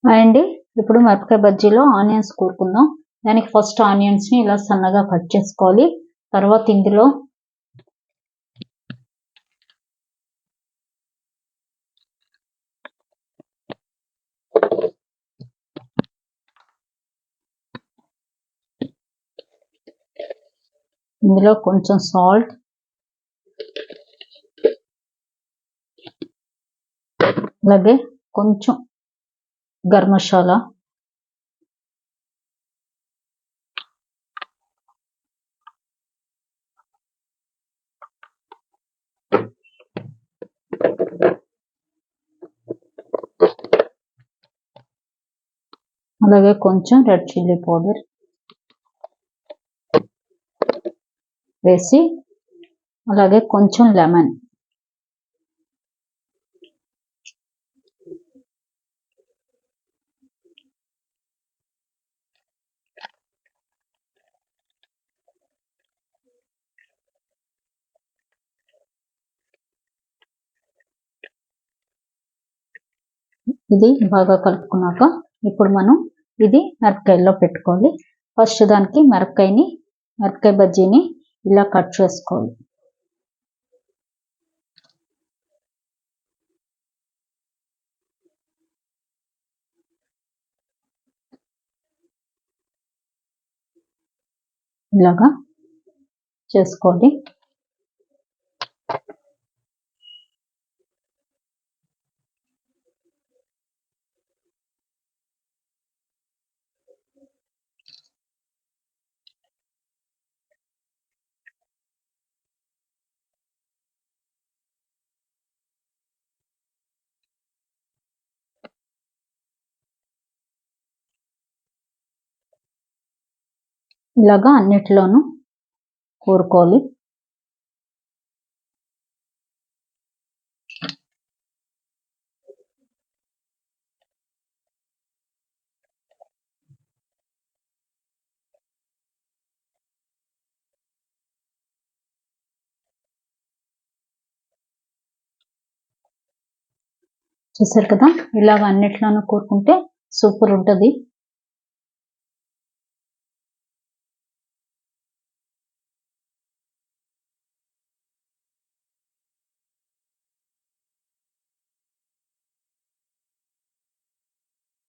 అండి ఇప్పుడు మిరపకాయ బజ్జీలో ఆనియన్స్ కూరుకుందాం. దానికి ఫస్ట్ ఆనియన్స్ని ఇలా సన్నగా కట్ చేసుకోవాలి. తర్వాత ఇందులో కొంచెం సాల్ట్, అలాగే కొంచెం గరం మసాలా, అలాగే కొంచెం రెడ్ చిల్లీ పౌడర్ వేసి, అలాగే కొంచెం లెమన్ ఇది బాగా కలుపుకున్నాక ఇప్పుడు మనం ఇది మిరపకాయల్లో పెట్టుకోవాలి. ఫస్ట్ దానికి మిరపకాయ బజ్జీని ఇలా కట్ చేసుకోవాలి. ఇలాగా చేసుకోండి. ఇలాగా అన్నిటిలోనూ కూరుకోవాలి. చూసారు కదా, ఇలాగ అన్నిట్లోనూ కూరుకుంటే సూపర్ ఉంటుంది.